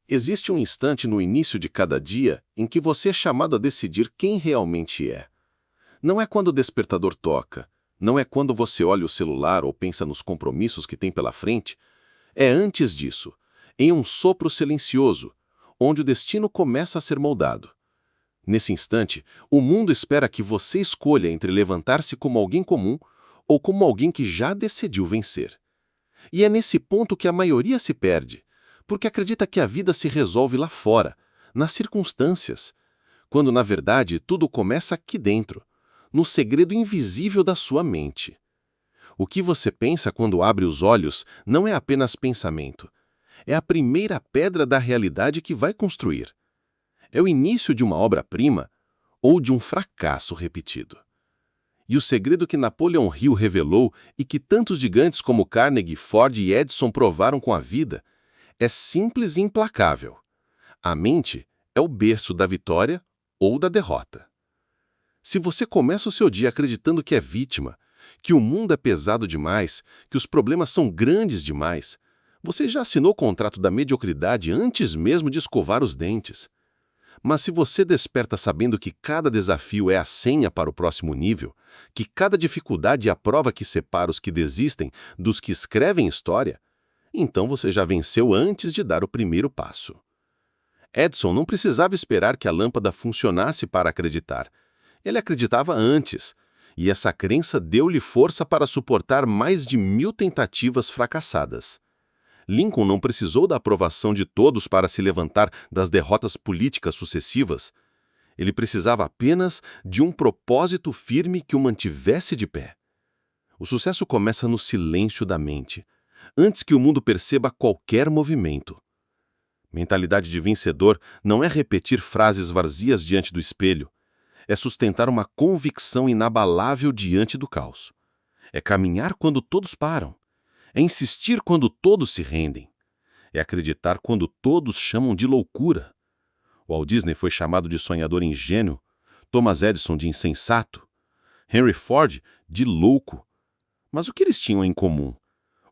Existe um instante no início de cada dia em que você é chamado a decidir quem realmente é. Não é quando o despertador toca, não é quando você olha o celular ou pensa nos compromissos que tem pela frente. É antes disso, em um sopro silencioso, onde o destino começa a ser moldado. Nesse instante, o mundo espera que você escolha entre levantar-se como alguém comum ou como alguém que já decidiu vencer. E é nesse ponto que a maioria se perde, porque acredita que a vida se resolve lá fora, nas circunstâncias, quando na verdade tudo começa aqui dentro, no segredo invisível da sua mente. O que você pensa quando abre os olhos não é apenas pensamento, é a primeira pedra da realidade que vai construir. É o início de uma obra-prima ou de um fracasso repetido. E o segredo que Napoleon Hill revelou e que tantos gigantes como Carnegie, Ford e Edison provaram com a vida é simples e implacável. A mente é o berço da vitória ou da derrota. Se você começa o seu dia acreditando que é vítima, que o mundo é pesado demais, que os problemas são grandes demais, você já assinou o contrato da mediocridade antes mesmo de escovar os dentes. Mas se você desperta sabendo que cada desafio é a senha para o próximo nível, que cada dificuldade é a prova que separa os que desistem dos que escrevem história, então você já venceu antes de dar o primeiro passo. Edison não precisava esperar que a lâmpada funcionasse para acreditar. Ele acreditava antes, e essa crença deu-lhe força para suportar mais de 1000 tentativas fracassadas. Lincoln não precisou da aprovação de todos para se levantar das derrotas políticas sucessivas. Ele precisava apenas de um propósito firme que o mantivesse de pé. O sucesso começa no silêncio da mente, antes que o mundo perceba qualquer movimento. Mentalidade de vencedor não é repetir frases vazias diante do espelho, é sustentar uma convicção inabalável diante do caos. É caminhar quando todos param. É insistir quando todos se rendem. É acreditar quando todos chamam de loucura. Walt Disney foi chamado de sonhador ingênuo, Thomas Edison de insensato, Henry Ford de louco. Mas o que eles tinham em comum?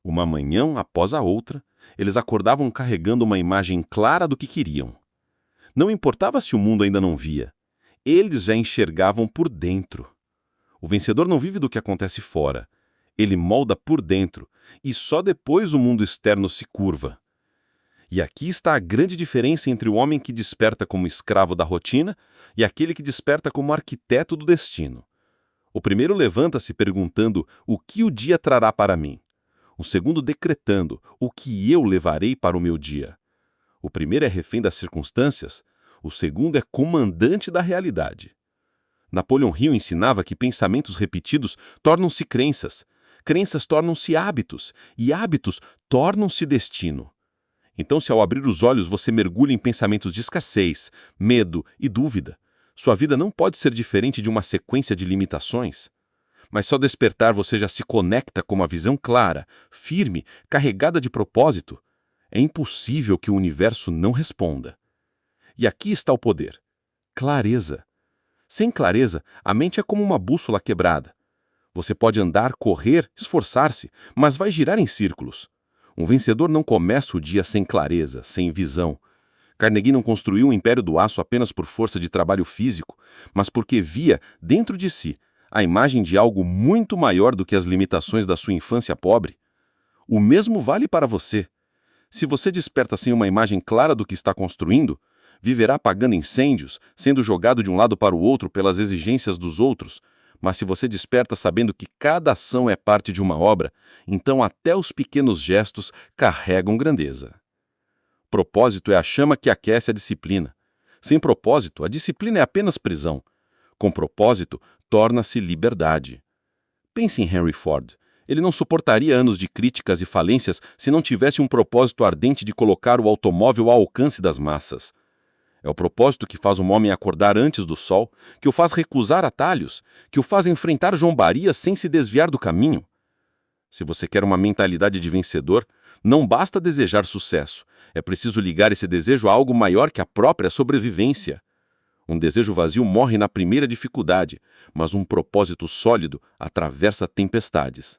Uma manhã após a outra, eles acordavam carregando uma imagem clara do que queriam. Não importava se o mundo ainda não via. Eles já enxergavam por dentro. O vencedor não vive do que acontece fora. Ele molda por dentro, e só depois o mundo externo se curva. E aqui está a grande diferença entre o homem que desperta como escravo da rotina e aquele que desperta como arquiteto do destino. O primeiro levanta-se perguntando o que o dia trará para mim. O segundo decretando o que eu levarei para o meu dia. O primeiro é refém das circunstâncias, o segundo é comandante da realidade. Napoleon Hill ensinava que pensamentos repetidos tornam-se crenças, crenças tornam-se hábitos, e hábitos tornam-se destino. Então, se ao abrir os olhos você mergulha em pensamentos de escassez, medo e dúvida, sua vida não pode ser diferente de uma sequência de limitações. Mas só despertar você já se conecta com uma visão clara, firme, carregada de propósito. É impossível que o universo não responda. E aqui está o poder. Clareza. Sem clareza, a mente é como uma bússola quebrada. Você pode andar, correr, esforçar-se, mas vai girar em círculos. Um vencedor não começa o dia sem clareza, sem visão. Carnegie não construiu o império do aço apenas por força de trabalho físico, mas porque via, dentro de si, a imagem de algo muito maior do que as limitações da sua infância pobre. O mesmo vale para você. Se você desperta sem uma imagem clara do que está construindo, viverá apagando incêndios, sendo jogado de um lado para o outro pelas exigências dos outros. Mas se você desperta sabendo que cada ação é parte de uma obra, então até os pequenos gestos carregam grandeza. Propósito é a chama que aquece a disciplina. Sem propósito, a disciplina é apenas prisão. Com propósito, torna-se liberdade. Pense em Henry Ford. Ele não suportaria anos de críticas e falências se não tivesse um propósito ardente de colocar o automóvel ao alcance das massas. É o propósito que faz um homem acordar antes do sol, que o faz recusar atalhos, que o faz enfrentar zombarias sem se desviar do caminho. Se você quer uma mentalidade de vencedor, não basta desejar sucesso, é preciso ligar esse desejo a algo maior que a própria sobrevivência. Um desejo vazio morre na primeira dificuldade, mas um propósito sólido atravessa tempestades.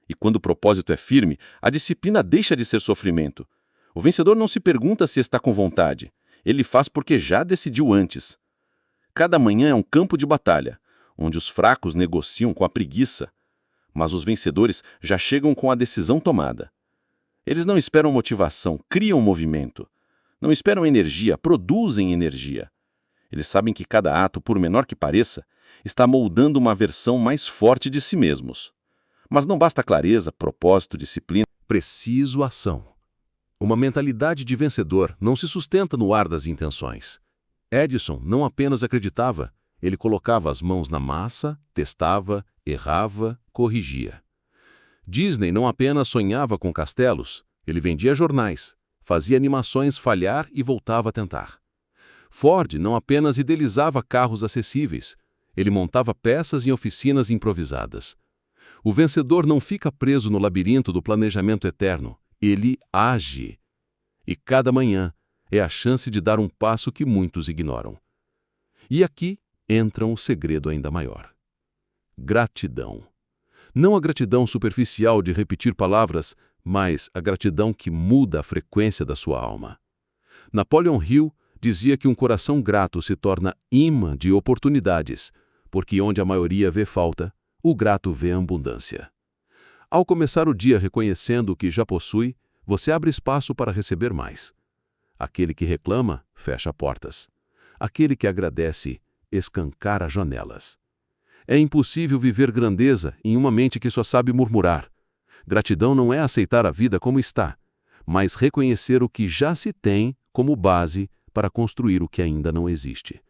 E quando o propósito é firme, a disciplina deixa de ser sofrimento. O vencedor não se pergunta se está com vontade. Ele faz porque já decidiu antes. Cada manhã é um campo de batalha, onde os fracos negociam com a preguiça, mas os vencedores já chegam com a decisão tomada. Eles não esperam motivação, criam movimento. Não esperam energia, produzem energia. Eles sabem que cada ato, por menor que pareça, está moldando uma versão mais forte de si mesmos. Mas não basta clareza, propósito, disciplina. Preciso ação. Uma mentalidade de vencedor não se sustenta no ar das intenções. Edison não apenas acreditava, ele colocava as mãos na massa, testava, errava, corrigia. Disney não apenas sonhava com castelos, ele vendia jornais, fazia animações falhar e voltava a tentar. Ford não apenas idealizava carros acessíveis, ele montava peças em oficinas improvisadas. O vencedor não fica preso no labirinto do planejamento eterno, ele age. E cada manhã é a chance de dar um passo que muitos ignoram. E aqui entra um segredo ainda maior. Gratidão. Não a gratidão superficial de repetir palavras, mas a gratidão que muda a frequência da sua alma. Napoleon Hill dizia que um coração grato se torna imã de oportunidades, porque onde a maioria vê falta, o grato vê abundância. Ao começar o dia reconhecendo o que já possui, você abre espaço para receber mais. Aquele que reclama, fecha portas. Aquele que agradece, escancara janelas. É impossível viver grandeza em uma mente que só sabe murmurar. Gratidão não é aceitar a vida como está, mas reconhecer o que já se tem como base para construir o que ainda não existe.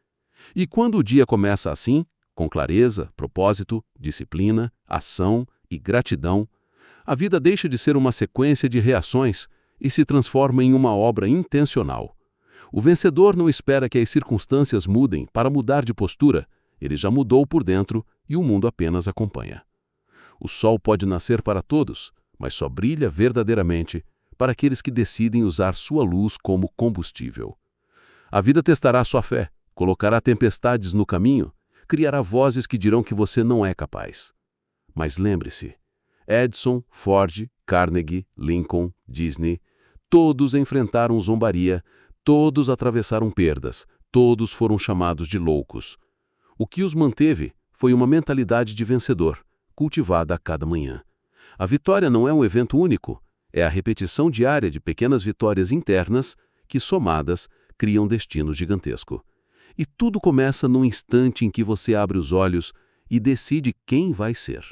E quando o dia começa assim, com clareza, propósito, disciplina, ação e gratidão, a vida deixa de ser uma sequência de reações e se transforma em uma obra intencional. O vencedor não espera que as circunstâncias mudem para mudar de postura, ele já mudou por dentro e o mundo apenas acompanha. O sol pode nascer para todos, mas só brilha verdadeiramente para aqueles que decidem usar sua luz como combustível. A vida testará sua fé, colocará tempestades no caminho, criará vozes que dirão que você não é capaz. Mas lembre-se, Edison, Ford, Carnegie, Lincoln, Disney, todos enfrentaram zombaria, todos atravessaram perdas, todos foram chamados de loucos. O que os manteve foi uma mentalidade de vencedor, cultivada a cada manhã. A vitória não é um evento único, é a repetição diária de pequenas vitórias internas que, somadas, criam destino gigantesco. E tudo começa no instante em que você abre os olhos e decide quem vai ser.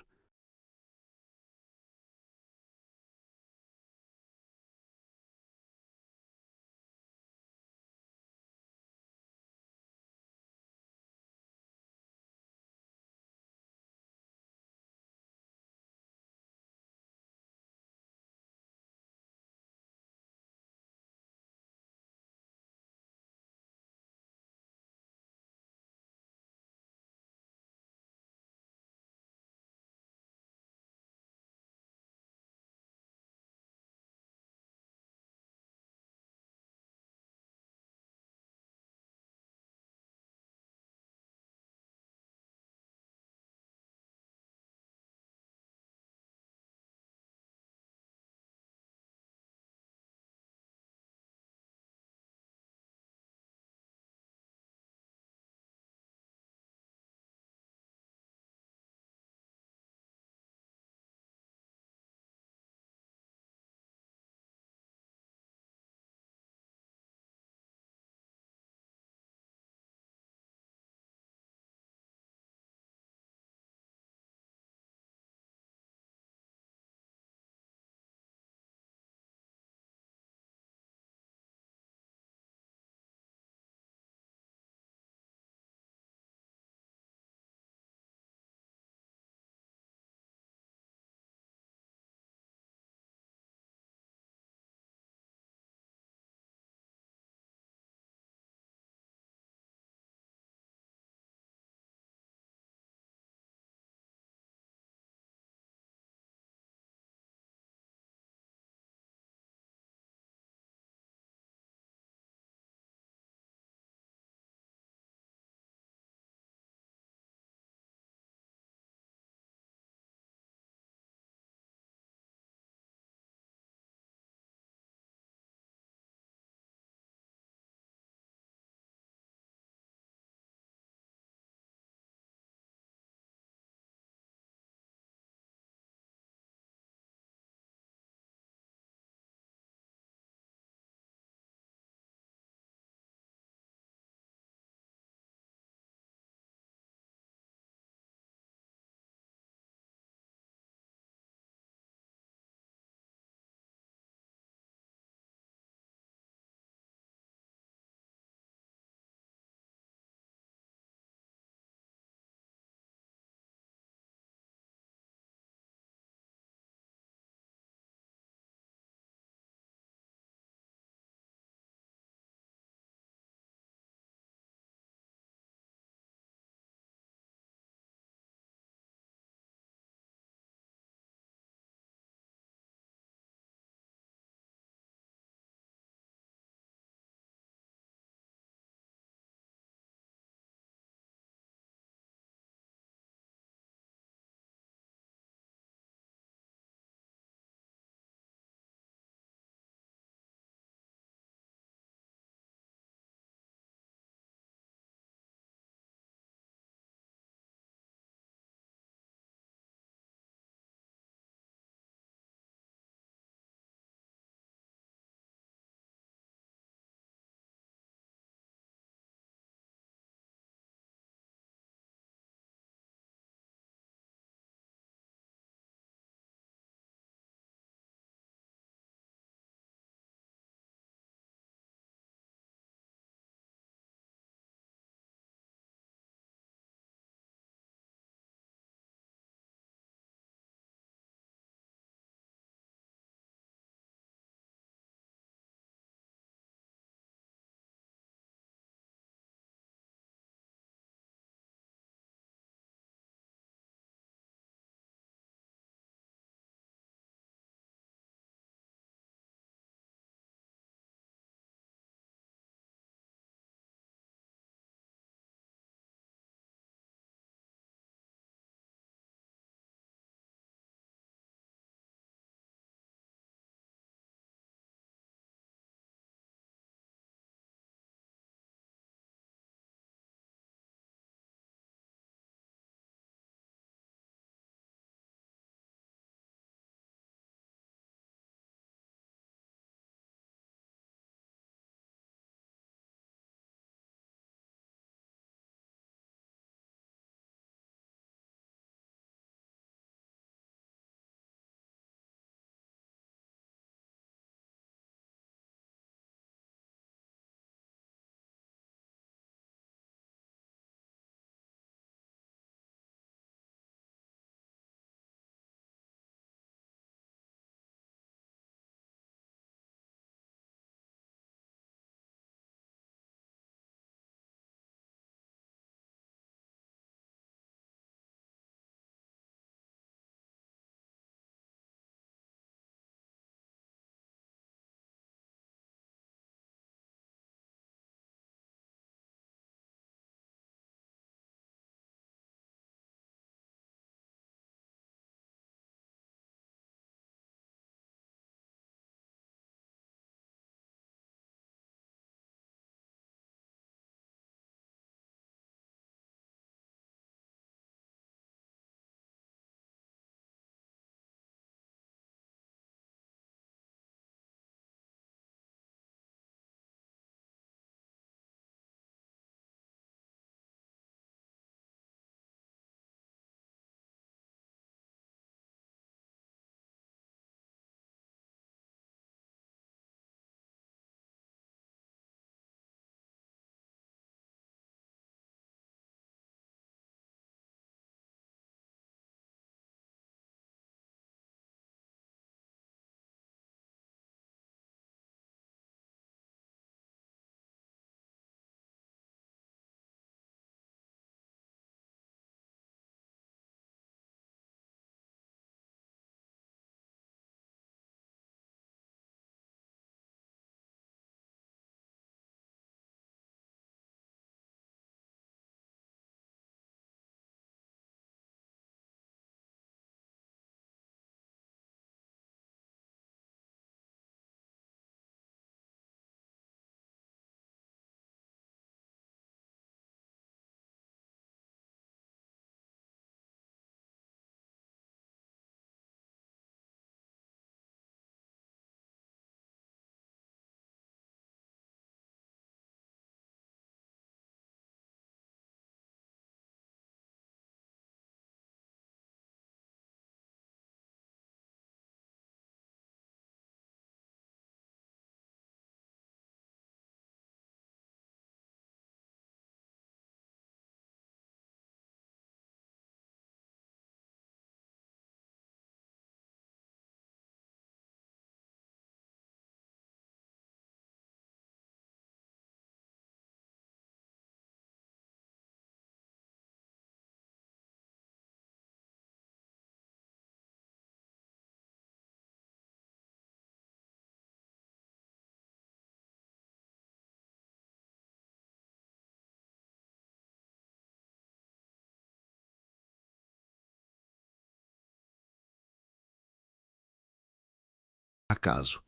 acaso.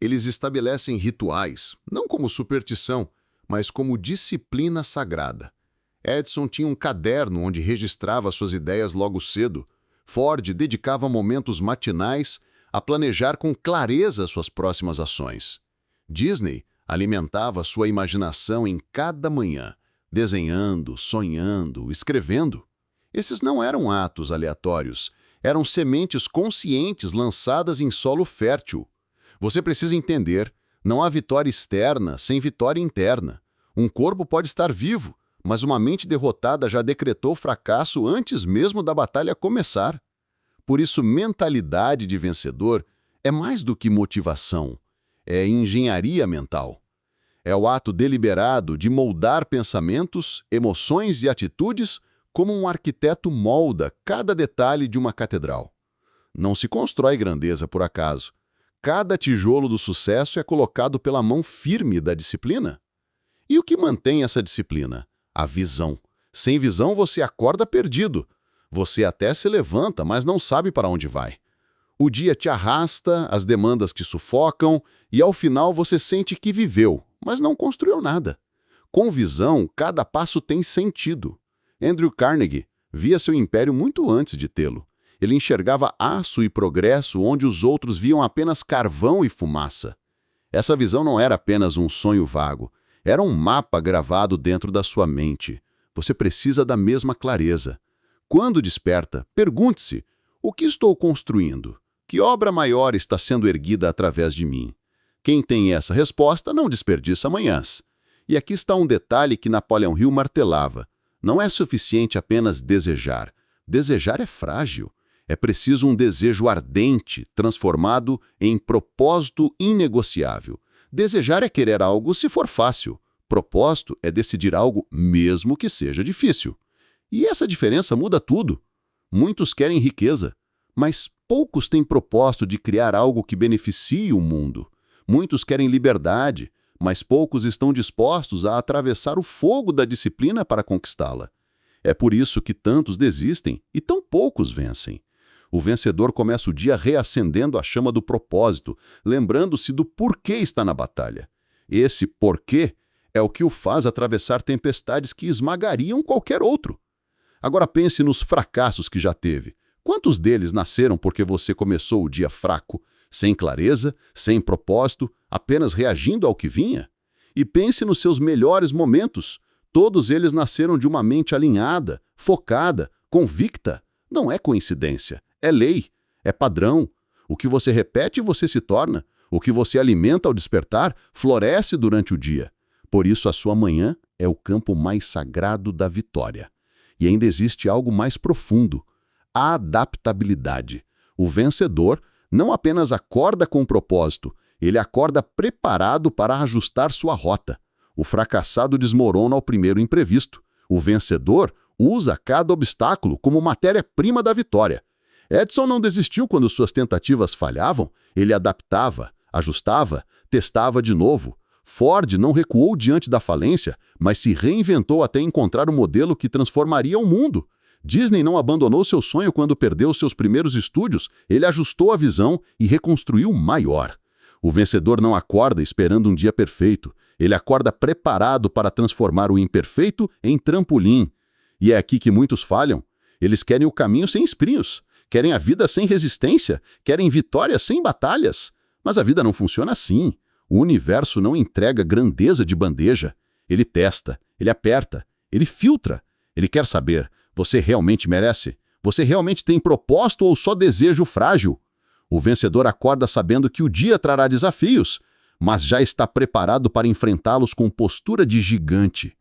Eles estabelecem rituais, não como superstição, mas como disciplina sagrada. Edison tinha um caderno onde registrava suas ideias logo cedo. Ford dedicava momentos matinais a planejar com clareza suas próximas ações. Disney alimentava sua imaginação em cada manhã, desenhando, sonhando, escrevendo. Esses não eram atos aleatórios, eram sementes conscientes lançadas em solo fértil. Você precisa entender, não há vitória externa sem vitória interna. Um corpo pode estar vivo, mas uma mente derrotada já decretou fracasso antes mesmo da batalha começar. Por isso, mentalidade de vencedor é mais do que motivação, é engenharia mental. É o ato deliberado de moldar pensamentos, emoções e atitudes como um arquiteto molda cada detalhe de uma catedral. Não se constrói grandeza por acaso. Cada tijolo do sucesso é colocado pela mão firme da disciplina. E o que mantém essa disciplina? A visão. Sem visão você acorda perdido. Você até se levanta, mas não sabe para onde vai. O dia te arrasta, as demandas te sufocam, e ao final você sente que viveu, mas não construiu nada. Com visão, cada passo tem sentido. Andrew Carnegie via seu império muito antes de tê-lo. Ele enxergava aço e progresso onde os outros viam apenas carvão e fumaça. Essa visão não era apenas um sonho vago, era um mapa gravado dentro da sua mente. Você precisa da mesma clareza. Quando desperta, pergunte-se: o que estou construindo? Que obra maior está sendo erguida através de mim? Quem tem essa resposta não desperdiça manhãs. E aqui está um detalhe que Napoleão Hill martelava. Não é suficiente apenas desejar. Desejar é frágil. É preciso um desejo ardente, transformado em propósito inegociável. Desejar é querer algo se for fácil. Propósito é decidir algo mesmo que seja difícil. E essa diferença muda tudo. Muitos querem riqueza, mas poucos têm propósito de criar algo que beneficie o mundo. Muitos querem liberdade, mas poucos estão dispostos a atravessar o fogo da disciplina para conquistá-la. É por isso que tantos desistem e tão poucos vencem. O vencedor começa o dia reacendendo a chama do propósito, lembrando-se do porquê está na batalha. Esse porquê é o que o faz atravessar tempestades que esmagariam qualquer outro. Agora pense nos fracassos que já teve. Quantos deles nasceram porque você começou o dia fraco, sem clareza, sem propósito, apenas reagindo ao que vinha? E pense nos seus melhores momentos. Todos eles nasceram de uma mente alinhada, focada, convicta. Não é coincidência, é lei, é padrão. O que você repete, você se torna. O que você alimenta ao despertar, floresce durante o dia. Por isso a sua manhã é o campo mais sagrado da vitória. E ainda existe algo mais profundo: a adaptabilidade. O vencedor não apenas acorda com propósito, ele acorda preparado para ajustar sua rota. O fracassado desmorona ao primeiro imprevisto. O vencedor usa cada obstáculo como matéria-prima da vitória. Edison não desistiu quando suas tentativas falhavam, ele adaptava, ajustava, testava de novo. Ford não recuou diante da falência, mas se reinventou até encontrar um modelo que transformaria o mundo. Disney não abandonou seu sonho quando perdeu seus primeiros estúdios, ele ajustou a visão e reconstruiu maior. O vencedor não acorda esperando um dia perfeito, ele acorda preparado para transformar o imperfeito em trampolim. E é aqui que muitos falham. Eles querem o caminho sem espinhos, querem a vida sem resistência, querem vitórias sem batalhas. Mas a vida não funciona assim. O universo não entrega grandeza de bandeja. Ele testa, ele aperta, ele filtra. Ele quer saber: você realmente merece? Você realmente tem propósito ou só desejo frágil? O vencedor acorda sabendo que o dia trará desafios, mas já está preparado para enfrentá-los com postura de gigante.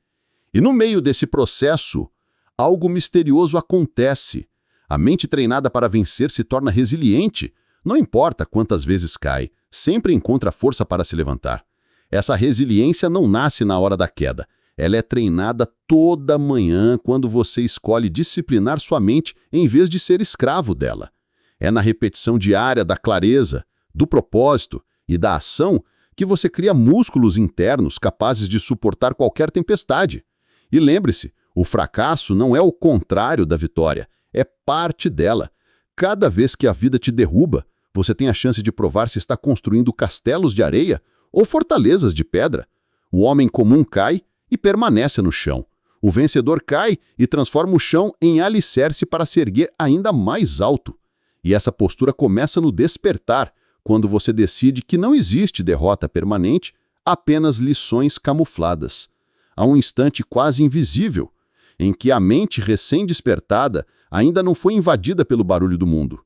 E no meio desse processo, algo misterioso acontece. A mente treinada para vencer se torna resiliente. Não importa quantas vezes cai, sempre encontra força para se levantar. Essa resiliência não nasce na hora da queda. Ela é treinada toda manhã quando você escolhe disciplinar sua mente em vez de ser escravo dela. É na repetição diária da clareza, do propósito e da ação que você cria músculos internos capazes de suportar qualquer tempestade. E lembre-se, o fracasso não é o contrário da vitória, é parte dela. Cada vez que a vida te derruba, Você tem a chance de provar se está construindo castelos de areia ou fortalezas de pedra. O homem comum cai e permanece no chão. O vencedor cai e transforma o chão em alicerce para se erguer ainda mais alto. E essa postura começa no despertar, quando você decide que não existe derrota permanente, apenas lições camufladas. Há um instante quase invisível, em que a mente recém-despertada ainda não foi invadida pelo barulho do mundo.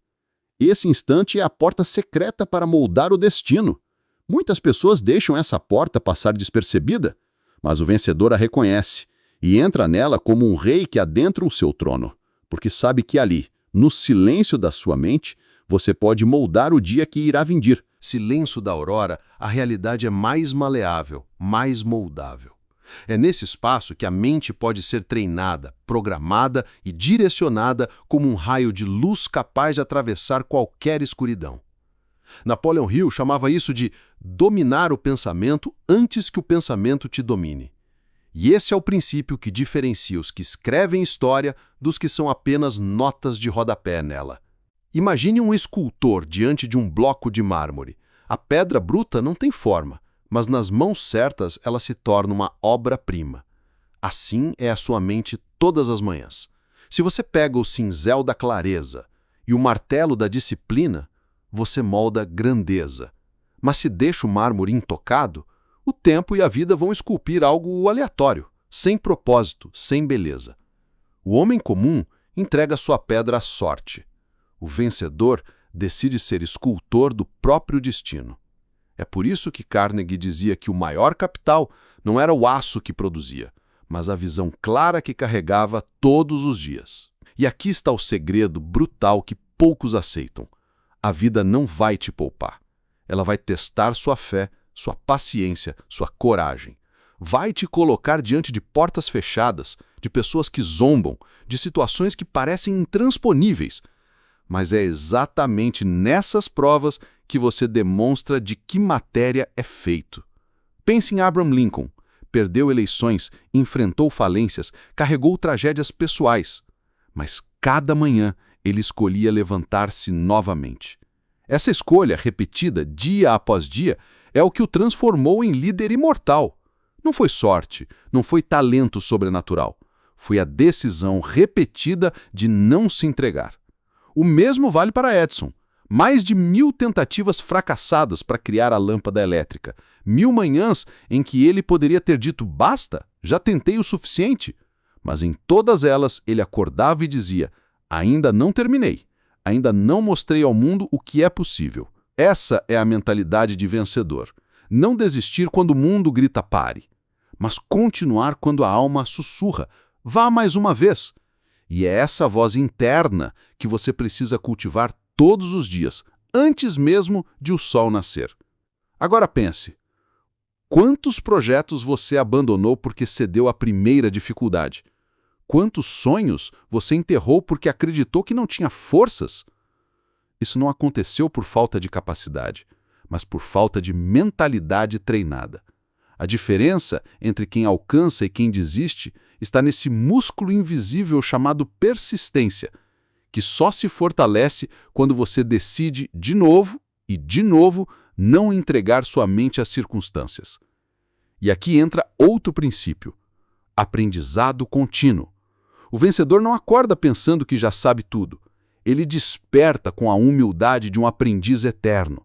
Esse instante é a porta secreta para moldar o destino. Muitas pessoas deixam essa porta passar despercebida, mas o vencedor a reconhece e entra nela como um rei que adentra o seu trono, porque sabe que ali, no silêncio da sua mente, você pode moldar o dia que irá vir. Silêncio da aurora, a realidade é mais maleável, mais moldável. É nesse espaço que a mente pode ser treinada, programada e direcionada como um raio de luz capaz de atravessar qualquer escuridão. Napoleon Hill chamava isso de dominar o pensamento antes que o pensamento te domine. E esse é o princípio que diferencia os que escrevem história dos que são apenas notas de rodapé nela. Imagine um escultor diante de um bloco de mármore. A pedra bruta não tem forma, mas nas mãos certas ela se torna uma obra-prima. Assim é a sua mente todas as manhãs. Se você pega o cinzel da clareza e o martelo da disciplina, você molda grandeza. Mas se deixa o mármore intocado, o tempo e a vida vão esculpir algo aleatório, sem propósito, sem beleza. O homem comum entrega sua pedra à sorte. O vencedor decide ser escultor do próprio destino. É por isso que Carnegie dizia que o maior capital não era o aço que produzia, mas a visão clara que carregava todos os dias. E aqui está o segredo brutal que poucos aceitam. A vida não vai te poupar. Ela vai testar sua fé, sua paciência, sua coragem. Vai te colocar diante de portas fechadas, de pessoas que zombam, de situações que parecem intransponíveis. Mas é exatamente nessas provas que você demonstra de que matéria é feito. Pense em Abraham Lincoln. Perdeu eleições, enfrentou falências, carregou tragédias pessoais. Mas cada manhã ele escolhia levantar-se novamente. Essa escolha, repetida dia após dia, é o que o transformou em líder imortal. Não foi sorte, não foi talento sobrenatural. Foi a decisão repetida de não se entregar. O mesmo vale para Edison. Mais de 1000 tentativas fracassadas para criar a lâmpada elétrica. 1000 manhãs em que ele poderia ter dito basta, já tentei o suficiente. Mas em todas elas ele acordava e dizia, ainda não terminei, ainda não mostrei ao mundo o que é possível. Essa é a mentalidade de vencedor. Não desistir quando o mundo grita pare, mas continuar quando a alma sussurra, vá mais uma vez. E é essa voz interna que você precisa cultivar todos os dias, antes mesmo de o sol nascer. Agora pense, quantos projetos você abandonou porque cedeu à primeira dificuldade? Quantos sonhos você enterrou porque acreditou que não tinha forças? Isso não aconteceu por falta de capacidade, mas por falta de mentalidade treinada. A diferença entre quem alcança e quem desiste está nesse músculo invisível chamado persistência, que só se fortalece quando você decide de novo e de novo não entregar sua mente às circunstâncias. E aqui entra outro princípio: aprendizado contínuo. O vencedor não acorda pensando que já sabe tudo. Ele desperta com a humildade de um aprendiz eterno.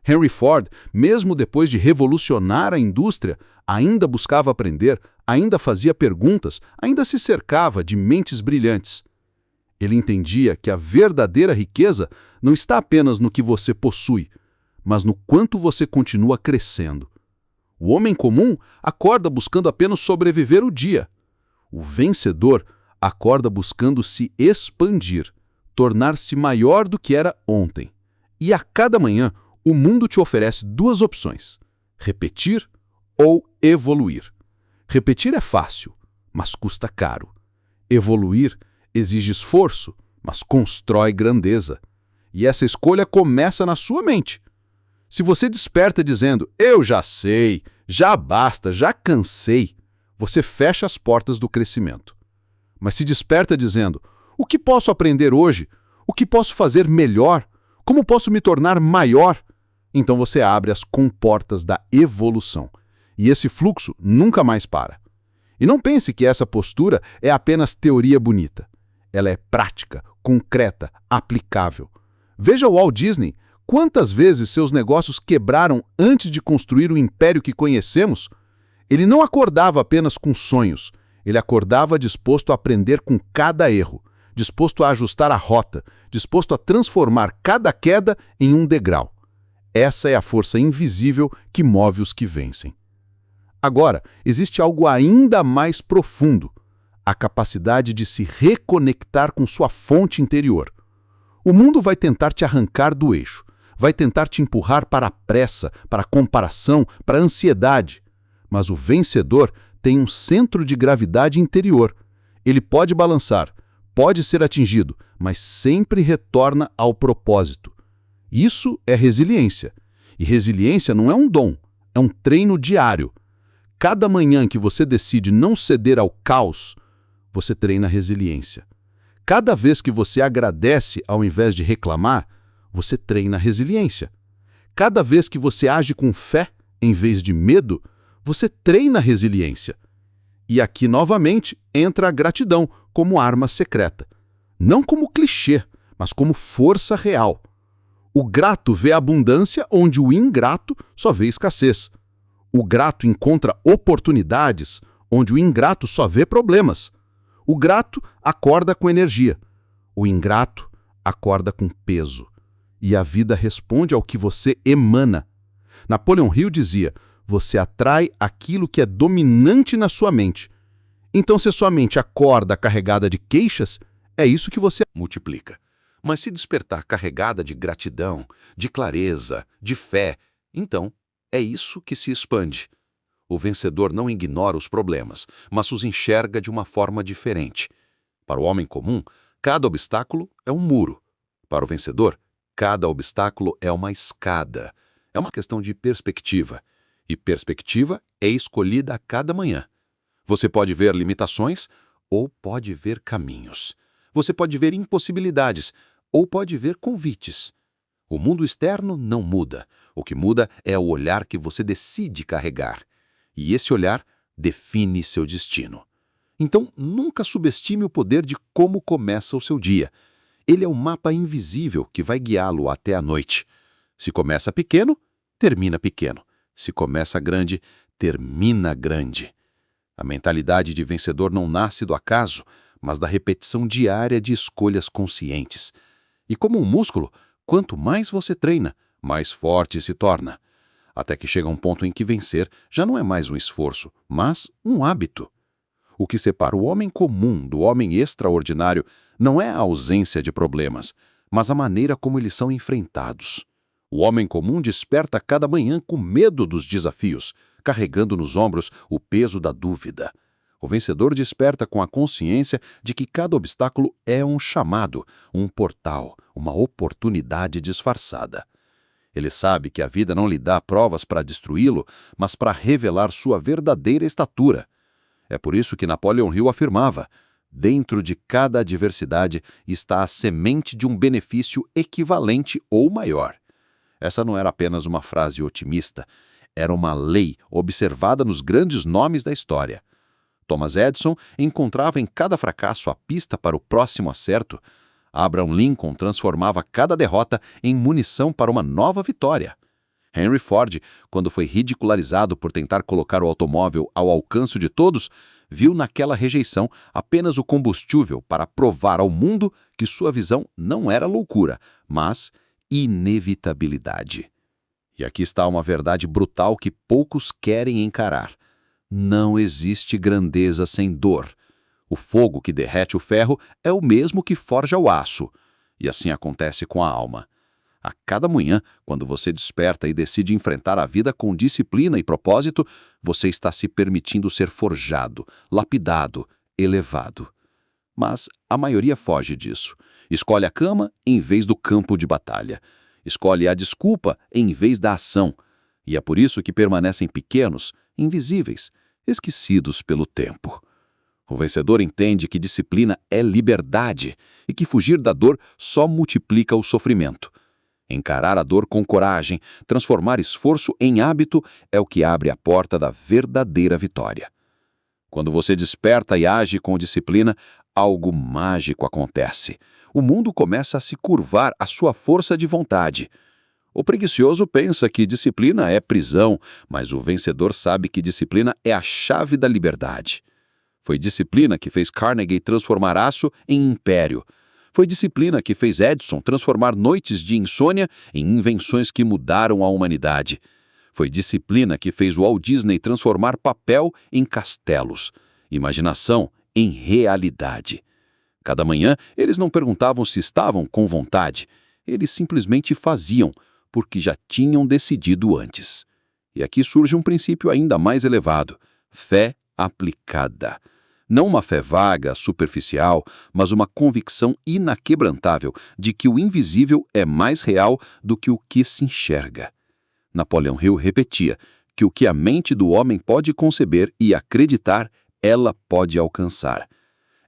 Henry Ford, mesmo depois de revolucionar a indústria, ainda buscava aprender, ainda fazia perguntas, ainda se cercava de mentes brilhantes. Ele entendia que a verdadeira riqueza não está apenas no que você possui, mas no quanto você continua crescendo. O homem comum acorda buscando apenas sobreviver o dia. O vencedor acorda buscando se expandir, tornar-se maior do que era ontem. E a cada manhã, o mundo te oferece duas opções: repetir ou evoluir. Repetir é fácil, mas custa caro. Evoluir exige esforço, mas constrói grandeza. E essa escolha começa na sua mente. Se você desperta dizendo, eu já sei, já basta, já cansei, você fecha as portas do crescimento. Mas se desperta dizendo, o que posso aprender hoje? O que posso fazer melhor? Como posso me tornar maior? Então você abre as comportas da evolução. E esse fluxo nunca mais para. E não pense que essa postura é apenas teoria bonita. Ela é prática, concreta, aplicável. Veja o Walt Disney. Quantas vezes seus negócios quebraram antes de construir o império que conhecemos? Ele não acordava apenas com sonhos. Ele acordava disposto a aprender com cada erro, disposto a ajustar a rota, disposto a transformar cada queda em um degrau. Essa é a força invisível que move os que vencem. Agora, existe algo ainda mais profundo: a capacidade de se reconectar com sua fonte interior. O mundo vai tentar te arrancar do eixo, vai tentar te empurrar para a pressa, para a comparação, para a ansiedade. Mas o vencedor tem um centro de gravidade interior. Ele pode balançar, pode ser atingido, mas sempre retorna ao propósito. Isso é resiliência. E resiliência não é um dom, é um treino diário. Cada manhã que você decide não ceder ao caos, você treina resiliência. Cada vez que você agradece ao invés de reclamar, você treina resiliência. Cada vez que você age com fé em vez de medo, você treina resiliência. E aqui novamente entra a gratidão como arma secreta. Não como clichê, mas como força real. O grato vê abundância onde o ingrato só vê escassez. O grato encontra oportunidades onde o ingrato só vê problemas. O grato acorda com energia. O ingrato acorda com peso. E a vida responde ao que você emana. Napoleão Hill dizia: você atrai aquilo que é dominante na sua mente. Então, se sua mente acorda carregada de queixas, é isso que você multiplica. Mas se despertar carregada de gratidão, de clareza, de fé, então é isso que se expande. O vencedor não ignora os problemas, mas os enxerga de uma forma diferente. Para o homem comum, cada obstáculo é um muro. Para o vencedor, cada obstáculo é uma escada. É uma questão de perspectiva. E perspectiva é escolhida a cada manhã. Você pode ver limitações ou pode ver caminhos. Você pode ver impossibilidades ou pode ver convites. O mundo externo não muda. O que muda é o olhar que você decide carregar. E esse olhar define seu destino. Então, nunca subestime o poder de como começa o seu dia. Ele é um mapa invisível que vai guiá-lo até a noite. Se começa pequeno, termina pequeno. Se começa grande, termina grande. A mentalidade de vencedor não nasce do acaso, mas da repetição diária de escolhas conscientes. E como um músculo, quanto mais você treina, mais forte se torna. Até que chega um ponto em que vencer já não é mais um esforço, mas um hábito. O que separa o homem comum do homem extraordinário não é a ausência de problemas, mas a maneira como eles são enfrentados. O homem comum desperta cada manhã com medo dos desafios, carregando nos ombros o peso da dúvida. O vencedor desperta com a consciência de que cada obstáculo é um chamado, um portal, uma oportunidade disfarçada. Ele sabe que a vida não lhe dá provas para destruí-lo, mas para revelar sua verdadeira estatura. É por isso que Napoleão Hill afirmava: dentro de cada adversidade está a semente de um benefício equivalente ou maior. Essa não era apenas uma frase otimista, era uma lei observada nos grandes nomes da história. Thomas Edison encontrava em cada fracasso a pista para o próximo acerto. Abraham Lincoln transformava cada derrota em munição para uma nova vitória. Henry Ford, quando foi ridicularizado por tentar colocar o automóvel ao alcance de todos, viu naquela rejeição apenas o combustível para provar ao mundo que sua visão não era loucura, mas inevitabilidade. E aqui está uma verdade brutal que poucos querem encarar. Não existe grandeza sem dor. O fogo que derrete o ferro é o mesmo que forja o aço. E assim acontece com a alma. A cada manhã, quando você desperta e decide enfrentar a vida com disciplina e propósito, você está se permitindo ser forjado, lapidado, elevado. Mas a maioria foge disso. Escolhe a cama em vez do campo de batalha. Escolhe a desculpa em vez da ação. E é por isso que permanecem pequenos, invisíveis, esquecidos pelo tempo. O vencedor entende que disciplina é liberdade e que fugir da dor só multiplica o sofrimento. Encarar a dor com coragem, transformar esforço em hábito é o que abre a porta da verdadeira vitória. Quando você desperta e age com disciplina, algo mágico acontece. O mundo começa a se curvar à sua força de vontade. O preguiçoso pensa que disciplina é prisão, mas o vencedor sabe que disciplina é a chave da liberdade. Foi disciplina que fez Carnegie transformar aço em império. Foi disciplina que fez Edison transformar noites de insônia em invenções que mudaram a humanidade. Foi disciplina que fez Walt Disney transformar papel em castelos, imaginação em realidade. Cada manhã, eles não perguntavam se estavam com vontade. Eles simplesmente faziam, porque já tinham decidido antes. E aqui surge um princípio ainda mais elevado: fé aplicada. Não uma fé vaga, superficial, mas uma convicção inaquebrantável de que o invisível é mais real do que o que se enxerga. Napoleão Hill repetia que o que a mente do homem pode conceber e acreditar, ela pode alcançar.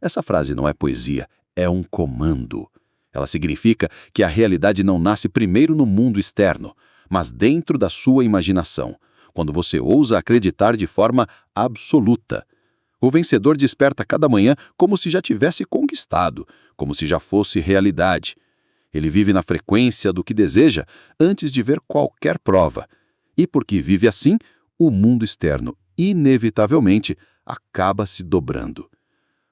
Essa frase não é poesia, é um comando. Ela significa que a realidade não nasce primeiro no mundo externo, mas dentro da sua imaginação, quando você ousa acreditar de forma absoluta. O vencedor desperta cada manhã como se já tivesse conquistado, como se já fosse realidade. Ele vive na frequência do que deseja antes de ver qualquer prova. E porque vive assim, o mundo externo, inevitavelmente, acaba se dobrando.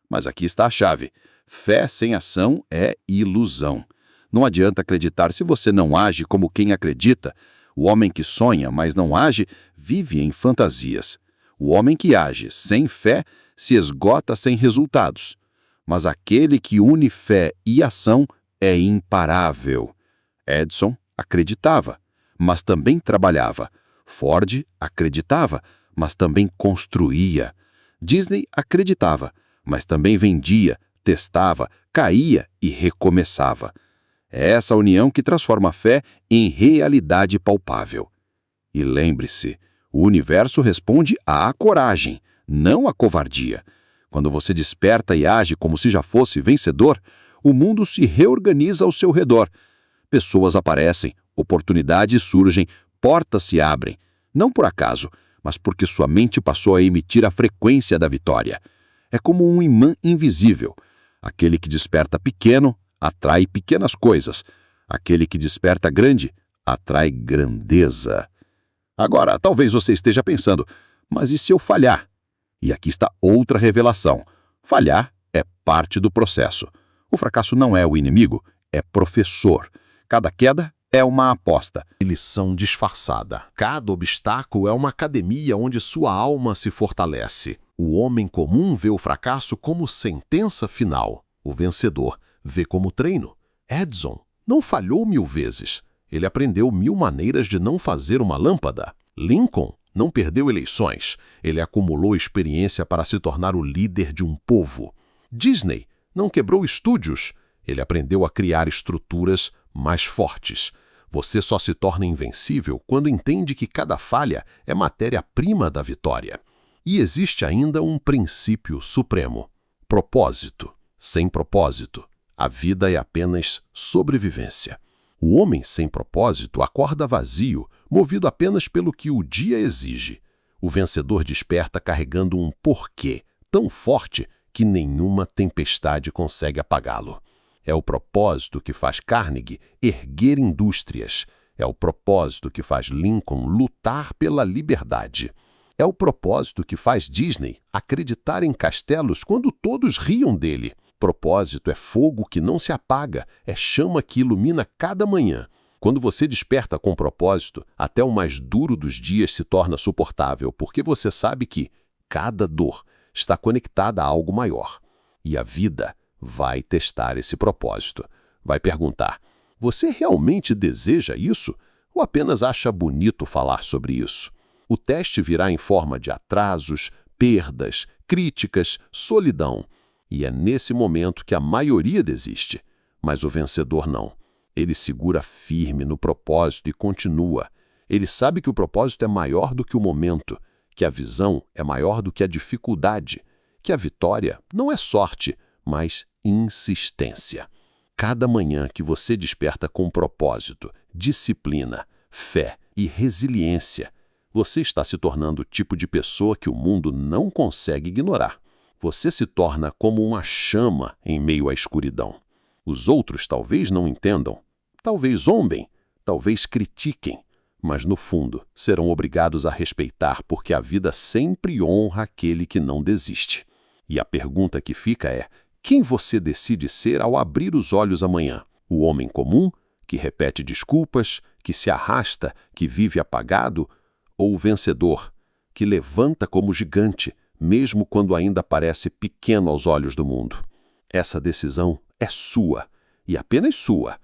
Mas aqui está a chave. Fé sem ação é ilusão. Não adianta acreditar se você não age como quem acredita. O homem que sonha, mas não age, vive em fantasias. O homem que age sem fé se esgota sem resultados. Mas aquele que une fé e ação é imparável. Edison acreditava, mas também trabalhava. Ford acreditava, mas também construía. Disney acreditava, mas também vendia, testava, caía e recomeçava. É essa união que transforma a fé em realidade palpável. E lembre-se, o universo responde à coragem, não à covardia. Quando você desperta e age como se já fosse vencedor, o mundo se reorganiza ao seu redor. Pessoas aparecem, oportunidades surgem, portas se abrem. Não por acaso, mas porque sua mente passou a emitir a frequência da vitória. É como um imã invisível. Aquele que desperta pequeno atrai pequenas coisas. Aquele que desperta grande atrai grandeza. Agora, talvez você esteja pensando, mas e se eu falhar? E aqui está outra revelação. Falhar é parte do processo. O fracasso não é o inimigo, é professor. Cada queda é uma aposta. Lição disfarçada. Cada obstáculo é uma academia onde sua alma se fortalece. O homem comum vê o fracasso como sentença final. O vencedor vê como treino. Edison não falhou 1000 vezes. Ele aprendeu 1000 maneiras de não fazer uma lâmpada. Lincoln não perdeu eleições. Ele acumulou experiência para se tornar o líder de um povo. Disney não quebrou estúdios. Ele aprendeu a criar estruturas mais fortes. Você só se torna invencível quando entende que cada falha é matéria-prima da vitória. E existe ainda um princípio supremo: propósito. Sem propósito, a vida é apenas sobrevivência. O homem sem propósito acorda vazio, movido apenas pelo que o dia exige. O vencedor desperta carregando um porquê tão forte que nenhuma tempestade consegue apagá-lo. É o propósito que faz Carnegie erguer indústrias. É o propósito que faz Lincoln lutar pela liberdade. É o propósito que faz Disney acreditar em castelos quando todos riam dele. Propósito é fogo que não se apaga, é chama que ilumina cada manhã. Quando você desperta com propósito, até o mais duro dos dias se torna suportável, porque você sabe que cada dor está conectada a algo maior. E a vida vai testar esse propósito. Vai perguntar: você realmente deseja isso? Ou apenas acha bonito falar sobre isso? O teste virá em forma de atrasos, perdas, críticas, solidão. E é nesse momento que a maioria desiste. Mas o vencedor não. Ele segura firme no propósito e continua. Ele sabe que o propósito é maior do que o momento, que a visão é maior do que a dificuldade, que a vitória não é sorte, mas insistência. Cada manhã que você desperta com propósito, disciplina, fé e resiliência, você está se tornando o tipo de pessoa que o mundo não consegue ignorar. Você se torna como uma chama em meio à escuridão. Os outros talvez não entendam, talvez zombem, talvez critiquem, mas no fundo serão obrigados a respeitar porque a vida sempre honra aquele que não desiste. E a pergunta que fica é: quem você decide ser ao abrir os olhos amanhã? O homem comum, que repete desculpas, que se arrasta, que vive apagado? Ou o vencedor, que levanta como gigante, mesmo quando ainda parece pequeno aos olhos do mundo? Essa decisão é sua, e apenas sua.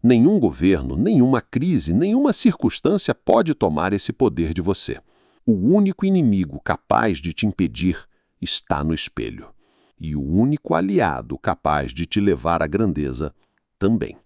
Nenhum governo, nenhuma crise, nenhuma circunstância pode tomar esse poder de você. O único inimigo capaz de te impedir está no espelho. E o único aliado capaz de te levar à grandeza também.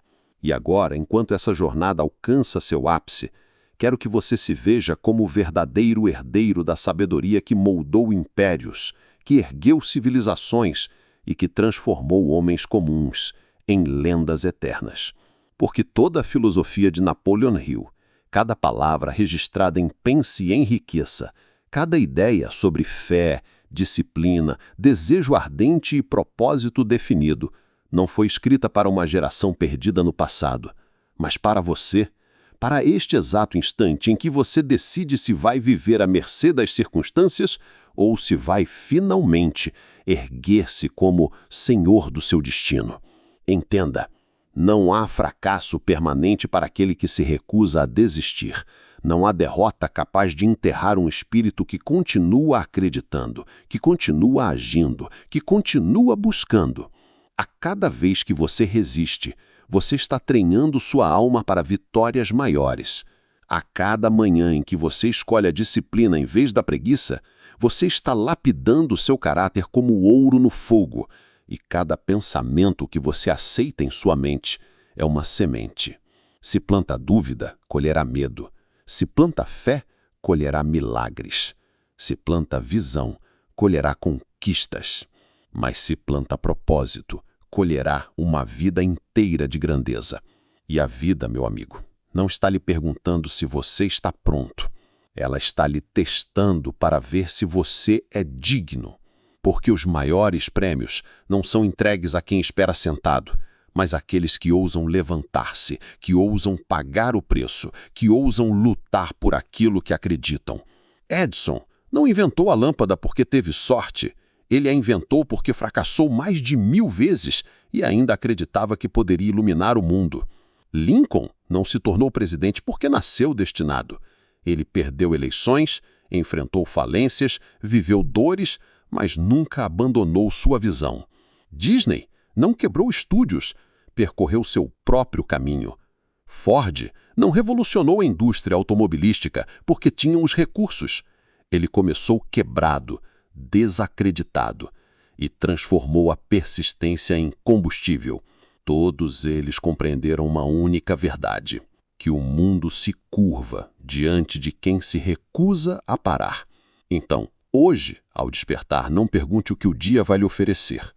E agora, enquanto essa jornada alcança seu ápice, quero que você se veja como o verdadeiro herdeiro da sabedoria que moldou impérios, que ergueu civilizações e que transformou homens comuns em lendas eternas. Porque toda a filosofia de Napoleon Hill, cada palavra registrada em Pense e Enriqueça, cada ideia sobre fé, disciplina, desejo ardente e propósito definido, não foi escrita para uma geração perdida no passado, mas para você, para este exato instante em que você decide se vai viver à mercê das circunstâncias ou se vai finalmente erguer-se como senhor do seu destino. Entenda, não há fracasso permanente para aquele que se recusa a desistir. Não há derrota capaz de enterrar um espírito que continua acreditando, que continua agindo, que continua buscando. A cada vez que você resiste, você está treinando sua alma para vitórias maiores. A cada manhã em que você escolhe a disciplina em vez da preguiça, você está lapidando seu caráter como ouro no fogo. E cada pensamento que você aceita em sua mente é uma semente. Se planta dúvida, colherá medo. Se planta fé, colherá milagres. Se planta visão, colherá conquistas. Mas se planta propósito, colherá uma vida inteira de grandeza. E a vida, meu amigo, não está lhe perguntando se você está pronto. Ela está lhe testando para ver se você é digno. Porque os maiores prêmios não são entregues a quem espera sentado, mas àqueles que ousam levantar-se, que ousam pagar o preço, que ousam lutar por aquilo que acreditam. Edison não inventou a lâmpada porque teve sorte. Ele a inventou porque fracassou mais de 1000 vezes e ainda acreditava que poderia iluminar o mundo. Lincoln não se tornou presidente porque nasceu destinado. Ele perdeu eleições, enfrentou falências, viveu dores, mas nunca abandonou sua visão. Disney não quebrou estúdios, percorreu seu próprio caminho. Ford não revolucionou a indústria automobilística porque tinha os recursos. Ele começou quebrado, desacreditado, e transformou a persistência em combustível. Todos eles compreenderam uma única verdade: que o mundo se curva diante de quem se recusa a parar. Então, hoje, ao despertar, não pergunte o que o dia vai lhe oferecer.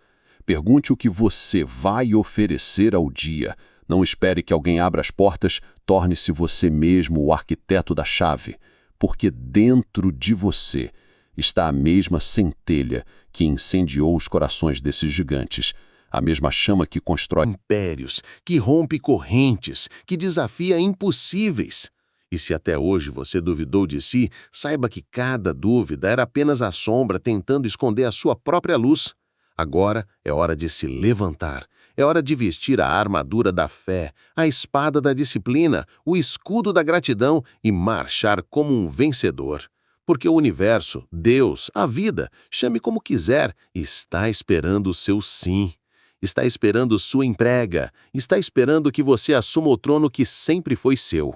Pergunte o que você vai oferecer ao dia. Não espere que alguém abra as portas, torne-se você mesmo o arquiteto da chave, porque dentro de você está a mesma centelha que incendiou os corações desses gigantes, a mesma chama que constrói impérios, que rompe correntes, que desafia impossíveis. E se até hoje você duvidou de si, saiba que cada dúvida era apenas a sombra tentando esconder a sua própria luz. Agora é hora de se levantar. É hora de vestir a armadura da fé, a espada da disciplina, o escudo da gratidão e marchar como um vencedor. Porque o universo, Deus, a vida, chame como quiser, está esperando o seu sim. Está esperando sua entrega. Está esperando que você assuma o trono que sempre foi seu.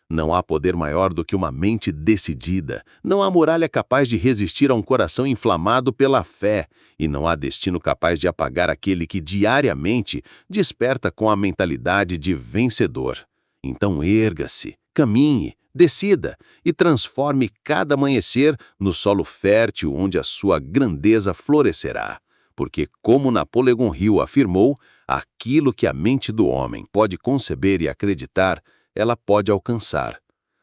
Não há poder maior do que uma mente decidida. Não há muralha capaz de resistir a um coração inflamado pela fé. E não há destino capaz de apagar aquele que diariamente desperta com a mentalidade de vencedor. Então erga-se, caminhe, decida e transforme cada amanhecer no solo fértil onde a sua grandeza florescerá. Porque, como Napoleon Hill afirmou, aquilo que a mente do homem pode conceber e acreditar ela pode alcançar.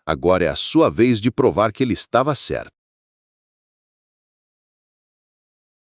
Agora é a sua vez de provar que ele estava certo.